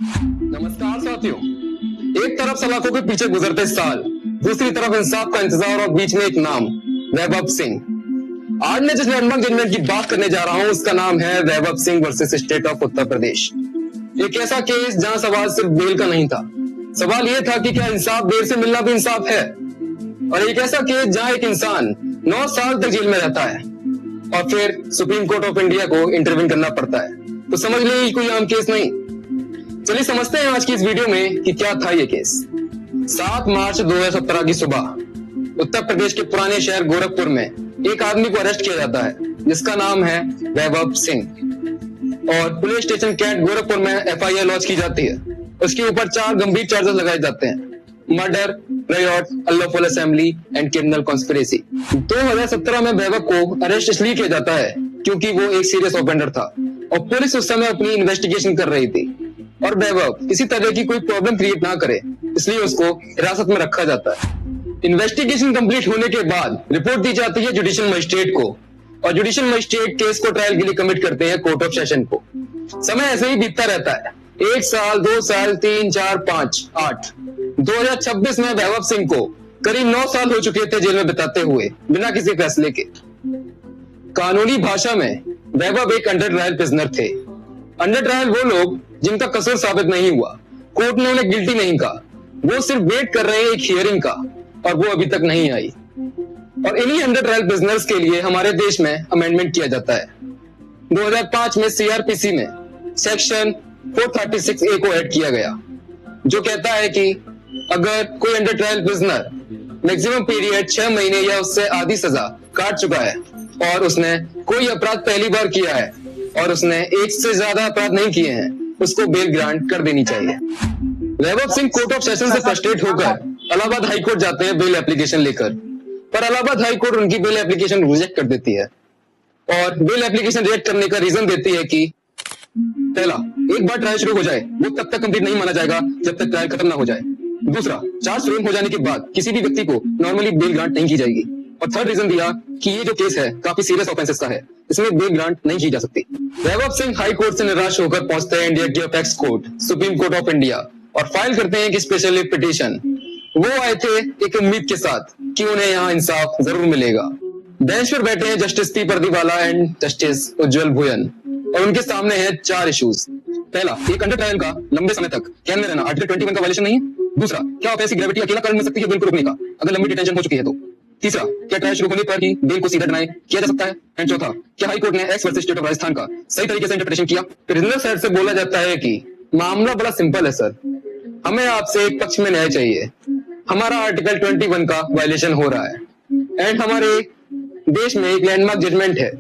नमस्कार साथियों। एक तरफ सलाखों के पीछे गुजरते साल, दूसरी तरफ इंसाफ का इंतजार और बीच में एक नाम, वैभव सिंह। आज मैं जिस लैंडमार्क जजमेंट की बात करने जा रहा हूं उसका नाम है वैभव Singh versus state of Uttar Pradesh. एक ऐसा केस जहां सवाल सिर्फ बेल का नहीं था, सवाल यह था कि क्या इंसाफ देर से मिलना भी इंसाफ है। और एक ऐसा केस जहां एक इंसान 9 साल तक जेल में रहता है और फिर सुप्रीम कोर्ट ऑफ इंडिया को इंटरवीन करना पड़ता है। तो समझ लीजिए कोई आम केस नहीं। चलिए समझते हैं आज की इस वीडियो में कि क्या था ये केस। 7 मार्च 2017 की सुबह उत्तर प्रदेश के पुराने शहर गोरखपुर में एक आदमी को अरेस्ट किया जाता है जिसका नाम है वैभव सिंह, और पुलिस स्टेशन कैंट गोरखपुर में FIR लॉन्च की जाती है। उसके ऊपर 4 गंभीर चार्जेस लगाए जाते हैं: murder, riot, unlawful assembly and criminal conspiracy. 2017 में वैभव को अरेस्ट इसलिए किया जाता है क्योंकि वो एक सीरियस ऑफेंडर था और पुलिस उस समय अपनी इन्वेस्टिगेशन कर रही थी और वैभव किसी तरह की कोई प्रॉब्लम क्रिएट ना करे, इसलिए उसको हिरासत में रखा जाता है। इन्वेस्टिगेशन कंप्लीट होने के बाद रिपोर्ट दी जाती है जुडिशियल मजिस्ट्रेट को और जुडिशियल मजिस्ट्रेट केस को ट्रायल के लिए कमिट करते हैं कोर्ट ऑफ सेशन को। समय ऐसे ही बीतता रहता है, 1 साल, 2 साल, 3, 4, 5, 8। 2026 में वैभव सिंह को करीब 9 साल हो चुके थे जेल में बिताते हुए बिना किसी फैसले के। कानूनी भाषा में वैभव एक अंडर ट्रायल प्रिजनर थे। अंडर ट्रायल वो लोग जिनका कसूर साबित नहीं हुआ, कोर्ट ने उन्हें गिल्टी नहीं कहा, वो सिर्फ वेट कर रहे हैं एक हियरिंग का और वो अभी तक नहीं आई। और इन्हीं अंडर ट्रायल प्रिजनर्स के लिए हमारे देश में अमेंडमेंट किया जाता है। 2005 में CRPC में सेक्शन 436A को ऐड किया गया जो कहता है कि अगर कोई under trial prisoner maximum period 6 महीने या उससे आधी सजा काट चुका है और उसने कोई अपराध पहली बार किया है और उसने एक से ज्यादा अपराध नहीं किए हैं, उसको बेल ग्रांट कर देनी चाहिए। वैभव सिंह कोर्ट ऑफ सेशन से फ्रस्ट्रेट होकर इलाहाबाद हाई कोर्ट जाते हैं बेल एप्लीकेशन लेकर, पर इलाहाबाद हाई कोर्ट उनकी बेल एप्लीकेशन रिजेक्ट कर देती है और बेल एप्लीकेशन रिजेक्ट करने का रीजन देती है कि पहला, एक बार ट्रायल शुरू हो जाए वो तब तक कंप्लीट नहीं माना जाएगा जब तक ट्रायल खत्म ना हो जाए। दूसरा, चार्ज फ्रेम हो जाने के बाद किसी भी व्यक्ति को नॉर्मली बेल ग्रांट नहीं की जाएगी। और थर्ड रीजन दिया कि ये जो केस है काफी सीरियस ऑफेंसेस का है, इसमें बेल ग्रांट नहीं की जा सकती। वैभव सिंह हाई कोर्ट से निराश होकर पहुंचते हैं इंडिया के apex court, supreme court of India, और फाइल करते हैं कि स्पेशल पिटीशन। वो आए थे एक उम्मीद के साथ कि उन्हें यहाँ इंसाफ जरूर मिलेगा। बेंच पर बैठे हैं justice P Pardiwala and justice Ujjwal Bhuyan और उनके सामने है 4 इश्यूज। पहला, एक अंडर ट्रायल का लंबे समय तक कैद में रहना आर्टिकल 21 का वायलेशन नहीं है। दूसरा, क्या ऑफेंसिव ग्रेविटी अकेला कारण मिल सकती है बेल को रोकने का अगर लंबी डिटेंशन हो चुकी है तो। तीसरा, क्या ट्रायल शुरू होने पर ही बेल को सीधा डिनाई किया जा सकता है। एंड चौथा, क्या हाई कोर्ट ने x versus state of Rajasthan का सही तरीके से इंटरप्रिटेशन किया। प्रिजनर साइड से बोला जाता है कि मामला बड़ा सिंपल है सर, हमें आपसे एक पक्ष में न्याय चाहिए। हमारा आर्टिकल 21 का वायलेशन हो रहा है एंड हमारे देश में एक लैंडमार्क जजमेंट है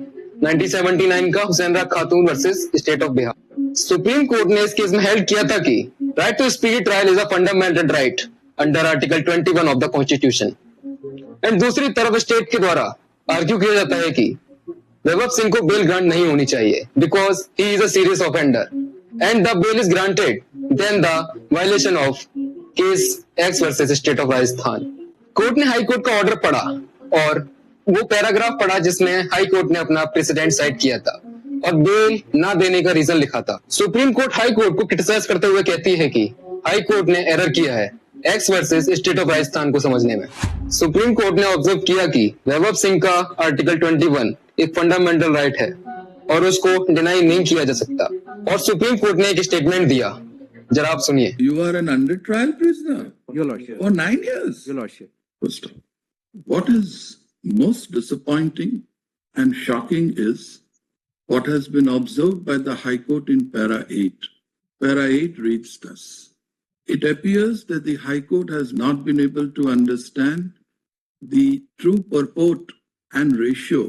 1979 का Hussainara Khatoon versus state of Bihar. Supreme court ने इस केस में हेल्ड किया था कि right to speedy trial is a fundamental right under article 21 of the constitution. And दूसरी तरफ स्टेट के द्वारा आर्ग्यू किया जाता है कि वैभव सिंह को बेल ग्रांट नहीं होनी चाहिए because he is a serious offender and the bail is granted then the violation of case X versus state of Rajasthan. Court ने हाई कोर्ट का ऑर्डर पढ़ा और वो पैराग्राफ पढ़ा जिसमें हाई कोर्ट ने अपना प्रेसिडेंट साइड किया था और बेल ना देने का रीजन लिखा था। सुप्रीम कोर्ट हाई कोर्ट को क्रिटिसाइज करते हुए कहती है कि हाई कोर्ट ने एरर किया है x versus state of Rajasthan को समझने में। सुप्रीम कोर्ट ने ऑब्जर्व किया कि वैभव सिंह का आर्टिकल 21 एक फंडामेंटल राइट है और उसको डिनाई नहीं किया जा सकता। और सुप्रीम कोर्ट ने एक स्टेटमेंट दिया, जरा आप सुनिए। You are an under trial prisoner Your Lordship. for 9 years. Your Lordship. First off, what is most disappointing and shocking is what has been observed by the High Court in Para 8. Para 8 reads thus. It appears that the High Court has not been able to understand the true purport and ratio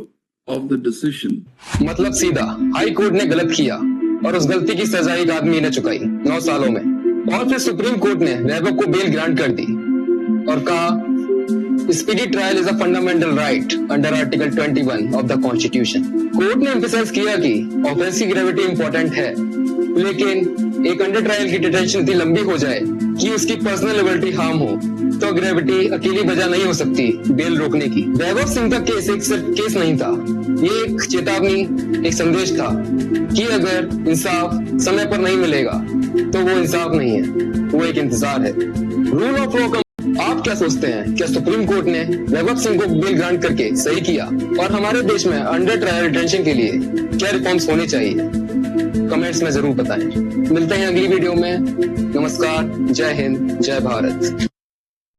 of the decision. मतलब सीधा high court ने गलत किया और उस गलती की सजा एक आदमी ने चुकाई 9 सालों में। और फिर सुप्रीम कोर्ट ने वैभव को बेल ग्रांट कर दी और कहा speedy trial is a fundamental right under article 21 of the constitution. Court ने एम्फसाइज किया कि ऑफेंसिव ग्रेविटी इंपॉर्टेंट है, लेकिन एक अंडर ट्रायल की डिटेंशन इतनी लंबी हो जाए कि उसकी पर्सनल लिबर्टी हार्म हो तो ग्रेविटी अकेली वजह नहीं हो सकती बेल रोकने की। वैभव सिंह का केस एक सिर्फ केस नहीं था, ये एक चेतावनी, एक संदेश था कि अगर इंसाफ समय पर नहीं मिलेगा तो वो इंसाफ नहीं है, वो एक इंतजार है। रूल ऑफ लॉ का आप क्या सोचते हैं? क्या सुप्रीम कोर्ट ने वैभव सिंह को बेल ग्रांट करके सही किया? और हमारे देश में अंडर ट्रायल डिटेंशन के लिए क्या रिफॉर्म्स होने चाहिए? कमेंट्स में जरूर बताएं। मिलते हैं अगली वीडियो में। नमस्कार, जय हिंद, जय भारत।